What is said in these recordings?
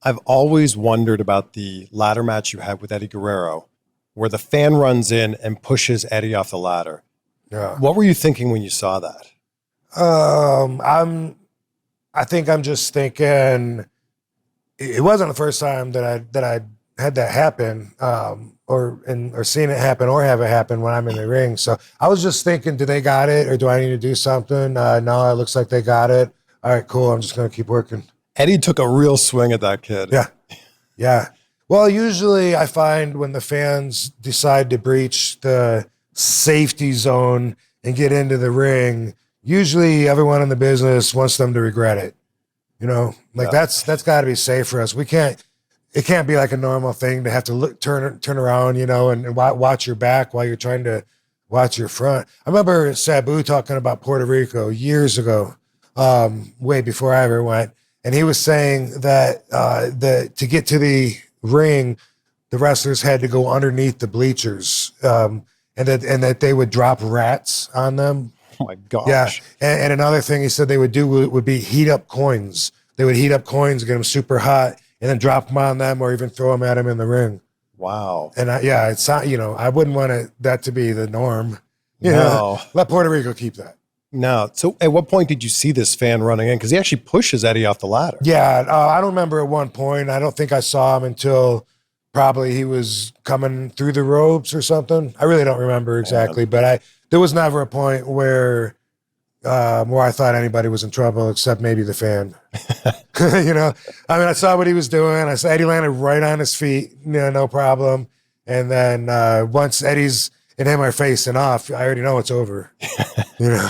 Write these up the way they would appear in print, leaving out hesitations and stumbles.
I've always wondered about the ladder match you had with Eddie Guerrero, where the fan runs in and pushes Eddie off the ladder. Yeah. What were you thinking when you saw that? I think I'm just thinking it wasn't the first time that I had that happen, or seen it happen or have it happen when I'm in the ring. So I was just thinking, do they got it or do I need to do something? No, it looks like they got it. All right, cool. I'm just going to keep working. Eddie took a real swing at that kid. Yeah. Yeah. Well, usually I find when the fans decide to breach the safety zone and get into the ring, usually everyone in the business wants them to regret it. You know, like that's got to be safe for us. It can't be like a normal thing to have to turn around, you know, and watch your back while you're trying to watch your front. I remember Sabu talking about Puerto Rico years ago, way before I ever went. And he was saying that to get to the ring, the wrestlers had to go underneath the bleachers, and that they would drop rats on them. Oh my gosh. Yeah. And another thing he said they would do would be heat up coins. They would heat up coins, get them super hot, and then drop them on them or even throw them at them in the ring. Wow. And it's not, you know, I wouldn't want that to be the norm. You know, let Puerto Rico keep that. No. So at what point did you see this fan running in? Because he actually pushes Eddie off the ladder. Yeah. I don't remember at one point. I don't think I saw him until probably he was coming through the ropes or something. I really don't remember exactly, but there was never a point where I thought anybody was in trouble except maybe the fan. You know, I mean, I saw what he was doing. I saw Eddie landed right on his feet, you know, no problem. And then once Eddie's and him are facing off, I already know it's over. You know.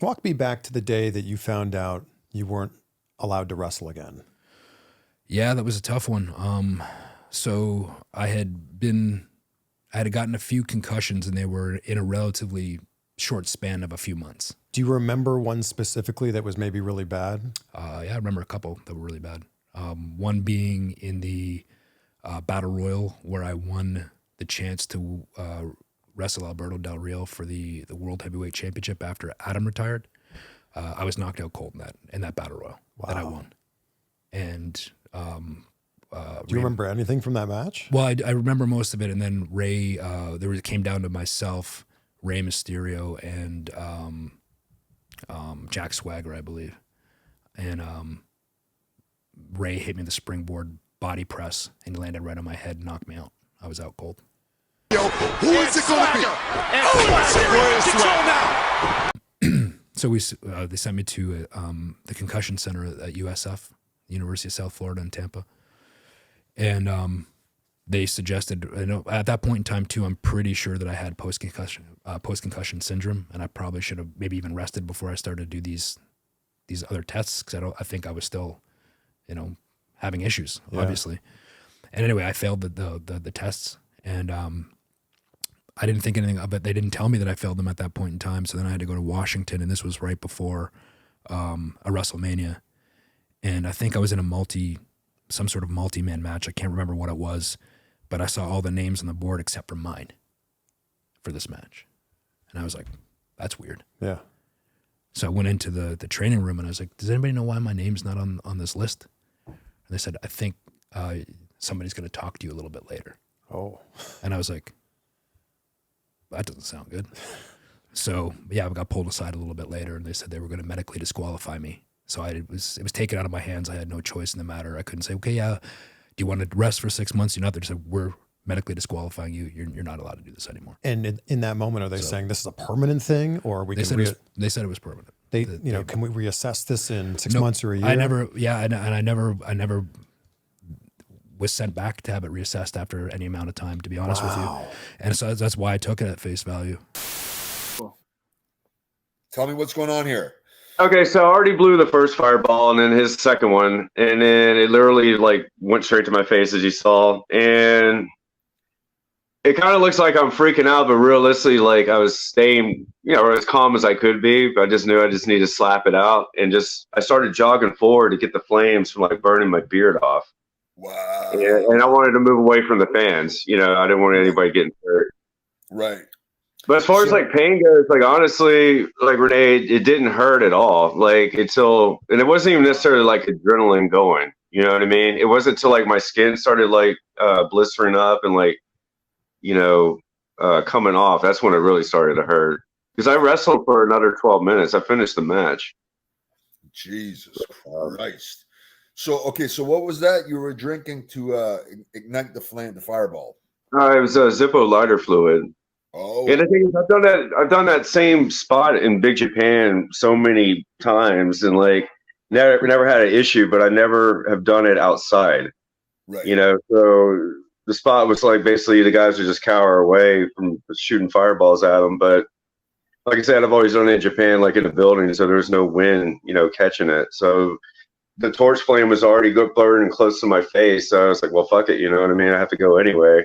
Walk me back to the day that you found out you weren't allowed to wrestle again. Yeah, that was a tough one. So I had gotten a few concussions and they were in a relatively short span of a few months. Do you remember one specifically that was maybe really bad? Yeah, I remember a couple that were really bad. One being in the Battle Royal where I won the chance to wrestle Alberto Del Rio for the World Heavyweight Championship after Adam retired. I was knocked out cold in that Battle Royal that I won. And do you remember anything from that match? Well, I remember most of it, and then Ray. It came down to myself, Rey Mysterio, and Jack Swagger, I believe. And Ray hit me with the springboard body press, and he landed right on my head and knocked me out. I was out cold. Who is it going to be? So they sent me to the concussion center at USF, University of South Florida in Tampa. And they suggested, at that point in time too, I'm pretty sure that I had post-concussion syndrome, and I probably should have maybe even rested before I started to do these other tests, because I think I was still, having issues, obviously. And anyway, I failed the tests, and I didn't think anything of it. They didn't tell me that I failed them at that point in time, so then I had to go to Washington, and this was right before a WrestleMania, and I think I was in some sort of multi-man match. I can't remember what it was, but I saw all the names on the board except for mine for this match. And I was like, that's weird. Yeah. So I went into the training room and I was like, does anybody know why my name's not on this list? And they said, I think somebody's going to talk to you a little bit later. Oh. And I was like, that doesn't sound good. So yeah, I got pulled aside a little bit later and they said they were going to medically disqualify me. So it was taken out of my hands. I had no choice in the matter. I couldn't say, okay, yeah, do you want to rest for 6 months? You're not there. They said, we're medically disqualifying you. You're not allowed to do this anymore. And in that moment, are they saying this is a permanent thing, or we They can? said it was permanent. Can we reassess this in 6 months or a year? I never was sent back to have it reassessed after any amount of time, to be honest with you. And so that's why I took it at face value. Tell me what's going on here. Okay, so I already blew the first fireball and then his second one, and then it literally like went straight to my face, as you saw. And it kind of looks like I'm freaking out, but realistically, like I was staying, as calm as I could be. But I just knew I just needed to slap it out, and I started jogging forward to get the flames from like burning my beard off. Wow. And I wanted to move away from the fans. I didn't want anybody getting hurt. Right. But as far as like pain goes, like honestly, like Renee, it didn't hurt at all. Like and it wasn't even necessarily like adrenaline going. You know what I mean? It wasn't until like my skin started like blistering up and like, coming off. That's when it really started to hurt. Because I wrestled for another 12 minutes. I finished the match. Jesus Christ. So what was that you were drinking to ignite the fireball? It was Zippo lighter fluid. Oh. And the thing is, I've done that same spot in Big Japan so many times, and like never had an issue, but I never have done it outside. Right. So the spot was like basically the guys would just cower away from shooting fireballs at them. But like I said, I've always done it in Japan, like in a building, so there was no wind, catching it. So the torch flame was already burning close to my face. So I was like, well, fuck it, you know what I mean? I have to go anyway,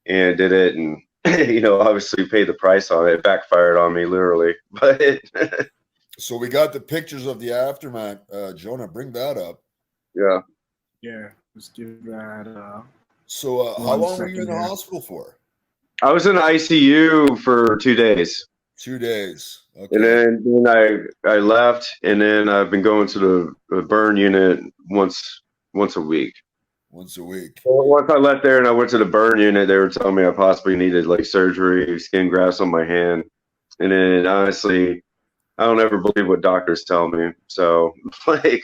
and did it, and obviously paid the price on it. It backfired on me, literally. But so we got the pictures of the aftermath. Jonah, bring that up. Yeah. Yeah, let's give that. So how long were you in the hospital for? I was in the ICU for 2 days. 2 days. Okay. And then I left, and then I've been going to the burn unit once a week. Once a week. Well, once I left there and I went to the burn unit, they were telling me I possibly needed like surgery, skin grafts on my hand. And then honestly, I don't ever believe what doctors tell me. So like,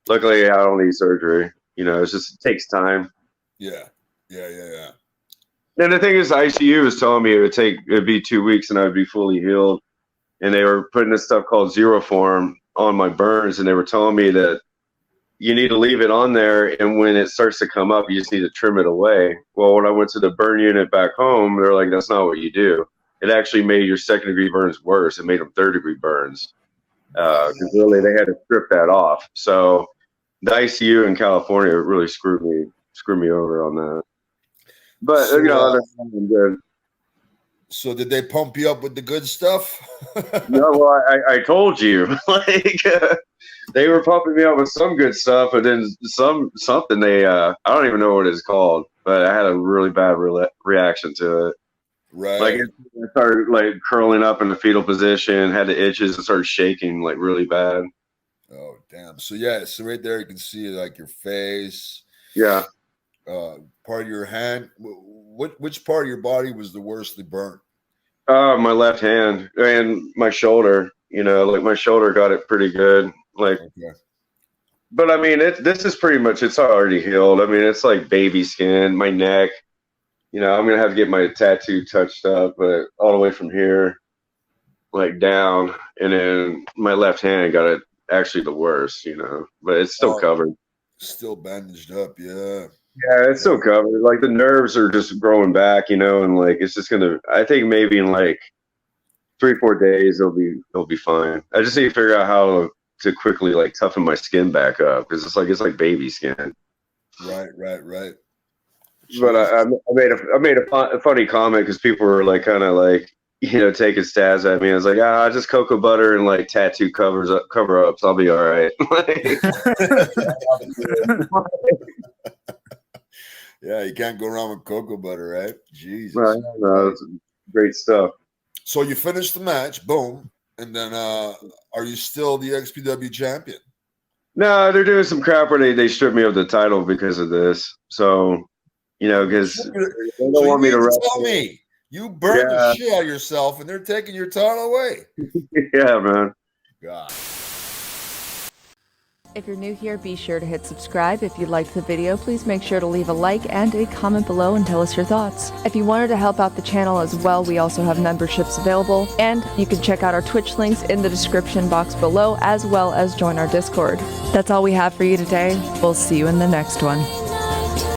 luckily I don't need surgery. It takes time. Yeah. And the thing is, the ICU was telling me it'd be 2 weeks and I'd be fully healed. And they were putting this stuff called zero form on my burns, and they were telling me that you need to leave it on there, and when it starts to come up, you just need to trim it away. Well, when I went to the burn unit back home, they're like, that's not what you do. It actually made your second-degree burns worse. It made them third-degree burns. Because really, they had to strip that off. So the ICU in California really screwed me over on that. But, So, other than that, I'm good. So did they pump you up with the good stuff? No, well, I told you. They were pumping me up with some good stuff, but then something they I don't even know what it's called, but I had a really bad reaction to it. Right. Like it started like curling up in the fetal position, had the itches, and started shaking like really bad. Oh damn! So yeah, so right there you can see like your face. Yeah. Part of your hand. Which part of your body was the worstly burnt? My left hand and my shoulder. Like my shoulder got it pretty good. Like, okay. But I mean, this is pretty much, it's already healed. I mean, it's like baby skin. My neck, I'm gonna have to get my tattoo touched up, but all the way from here, like down, and then my left hand got it actually the worst. But it's still covered. Still bandaged up, yeah. Yeah, it's still covered. Like the nerves are just growing back, and like it's just gonna. I think maybe in like 3-4 days it'll be fine. I just need to figure out how to quickly like toughen my skin back up because it's like baby skin. Right. But I made a funny comment because people were like kind of like taking stabs at me. I was like, just cocoa butter and like tattoo cover ups. I'll be all right. Yeah, you can't go wrong with cocoa butter, right? Jesus. No, it's great stuff. So you finished the match, boom, And then, are you still the XPW champion? No, they're doing some crap where they stripped me of the title because of this. So, you know, because they don't So want me to tell wrestle. me you burned the shit out of yourself, and they're taking your title away. Yeah, man. God. If you're new here, be sure to hit subscribe. If you liked the video, please make sure to leave a like and a comment below and tell us your thoughts. If you wanted to help out the channel as well, we also have memberships available, and you can check out our Twitch links in the description box below, as well as join our Discord. That's all we have for you today. We'll see you in the next one.